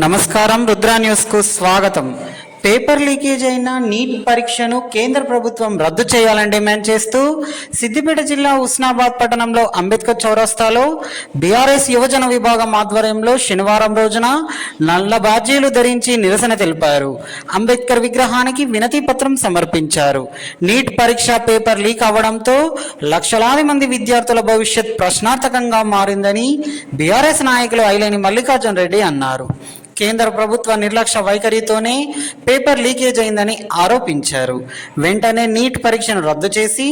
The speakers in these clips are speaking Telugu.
నమస్కారం, రుద్రా న్యూస్ కు స్వాగతం. పేపర్ లీకేజ్ అయిన నీట్ పరీక్షను కేంద్ర ప్రభుత్వం రద్దు చేయాలని డిమాండ్ చేస్తూ సిద్దిపేట జిల్లా హుస్నాబాద్ పట్టణంలో అంబేద్కర్ చౌరస్తాలో బీఆర్ఎస్ యువజన విభాగం ఆధ్వర్యంలో శనివారం రోజున నల్ల బాధ్యలు ధరించి నిరసన తెలిపారు. అంబేద్కర్ విగ్రహానికి వినతి పత్రం సమర్పించారు. నీట్ పరీక్ష పేపర్ లీక్ అవడంతో లక్షలాది మంది విద్యార్థుల భవిష్యత్ ప్రశ్నార్థకంగా మారిందని బీఆర్ఎస్ నాయకులు ఐలేని మల్లికార్జున్ రెడ్డి అన్నారు. కేంద్ర ప్రభుత్వ నిర్లక్ష్య వైఖరితోనే పేపర్ లీకేజ్ అయిందని ఆరోపించారు. వెంటనే నీట్ పరీక్షను రద్దు చేసి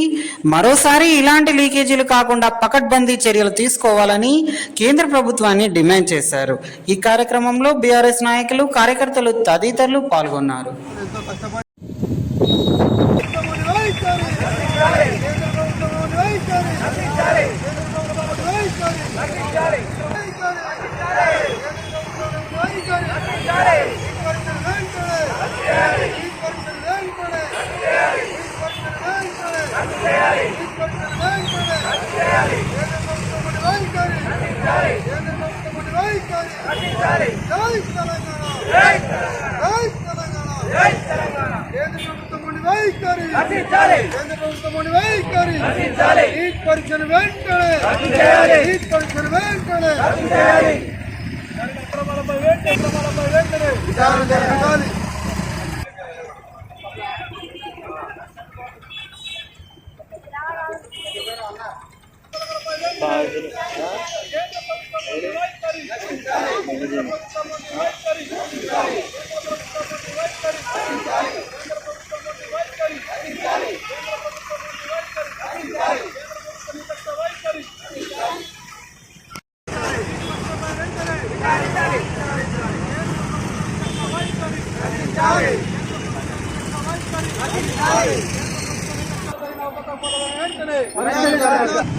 మరోసారి ఇలాంటి లీకేజీలు కాకుండా పకడ్బందీ చర్యలు తీసుకోవాలని కేంద్ర ప్రభుత్వాన్ని డిమాండ్ చేశారు. ఈ కార్యక్రమంలో బీఆర్ఎస్ నాయకులు, కార్యకర్తలు తదితరులు పాల్గొన్నారు.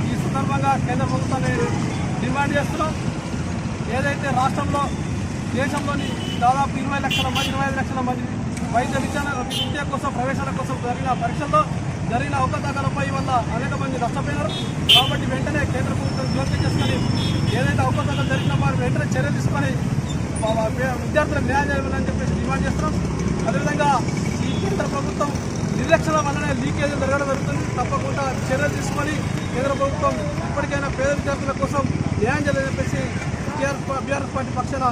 ఈ సందర్భంగా కేంద్ర ప్రభుత్వాన్ని డిమాండ్ చేస్తున్నాం. ఏదైతే రాష్ట్రంలో దేశంలోని దాదాపు 20 లక్షల మంది 25 లక్షల మంది వైద్య విద్య కోసం ప్రవేశాల కోసం జరిగిన పరీక్షల్లో జరిగిన అవకతవకలపై వల్ల అనేక మంది నష్టపోయారు. కాబట్టి వెంటనే కేంద్ర ప్రభుత్వం జోక్యం చేసుకొని ఏదైతే అవకతవకలు జరిగిన వారు వెంటనే చర్యలు తీసుకొని విద్యార్థులకు న్యాయం చేయాలని చెప్పేసి డిమాండ్ చేస్తున్నాం. అదేవిధంగా ఈ కేంద్ర ప్రభుత్వం నిర్లక్ష్యం వల్లనే లీకేజీలు జరగడం జరుగుతుంది. తప్పకుండా చర్యలు తీసుకొని కేంద్ర ప్రభుత్వం ఇప్పటికైనా పేద విద్యార్థుల కోసం న్యాయం చేయాలని చెప్పేసి బీఆర్ఎస్ పార్టీ పక్షాన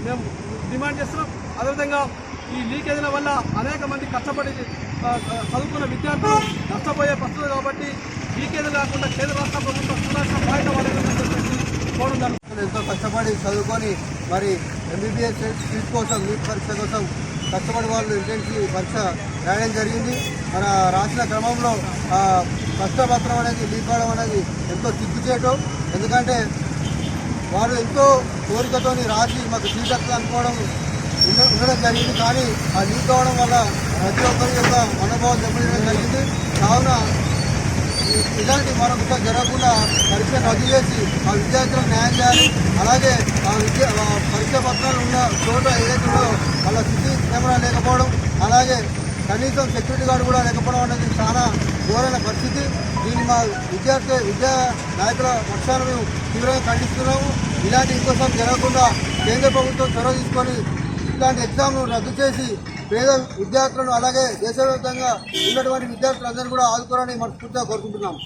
మేము డిమాండ్ చేస్తున్నాం. అదేవిధంగా ఈ లీకేజీల వల్ల అనేక మంది కష్టపడి చదువుకున్న విద్యార్థులు నష్టపోయే పరిస్థితులు కాబట్టి లీకేజీలు కాకుండా కేంద్ర రాష్ట్ర ప్రభుత్వం సురక్షణ బాధ్యత వాళ్ళని చెప్పేసి పోవడం జరుగుతుంది. ఎంతో కష్టపడి చదువుకొని మరి ఎంబీబీఎస్ సీట్ కోసం నీట్ పరీక్ష కోసం కష్టపడి వాళ్ళు ఇంటెన్సీ పరీక్ష రాయడం జరిగింది. మన రాసిన క్రమంలో కష్టపత్రం అనేది లీక్ అవడం అనేది ఎంతో సిగ్గుచేయటం. ఎందుకంటే వారు ఎంతో కోరికతోని రాసి మాకు సీట్ వస్తుంది అనుకోవడం ఉండడం జరిగింది. కానీ ఆ లీక్ అవడం వల్ల ప్రతి ఒక్కరి యొక్క మనోభావం దెబ్బతినడం జరిగింది. కావున ఇలాంటి మరొకసారి జరగకుండా పరీక్షను రద్దు చేసి ఆ విద్యార్థులకు న్యాయం చేయాలి. అలాగే పరీక్ష పత్రాలు ఉన్న చోట ఏదైతే ఉందో వాళ్ళ సిసి కెమెరా లేకపోవడం, అలాగే కనీసం సెక్యూరిటీ గార్డు కూడా లేకపోవడం అనేది చాలా ఘోరమైన పరిస్థితి. దీన్ని మా విద్యా నాయకుల పక్షాన మేము తీవ్రంగా ఖండిస్తున్నాము. ఇలాంటి ఇంకోసారి జరగకుండా కేంద్ర ప్రభుత్వం చొరవ తీసుకొని ఇలాంటి ఎగ్జామ్ను రద్దు చేసి పేద విద్యార్థులను అలాగే దేశవ్యాప్తంగా ఉన్నటువంటి విద్యార్థులందరూ కూడా ఆదుకోవాలని మనస్ఫూర్తిగా కోరుకుంటున్నాం.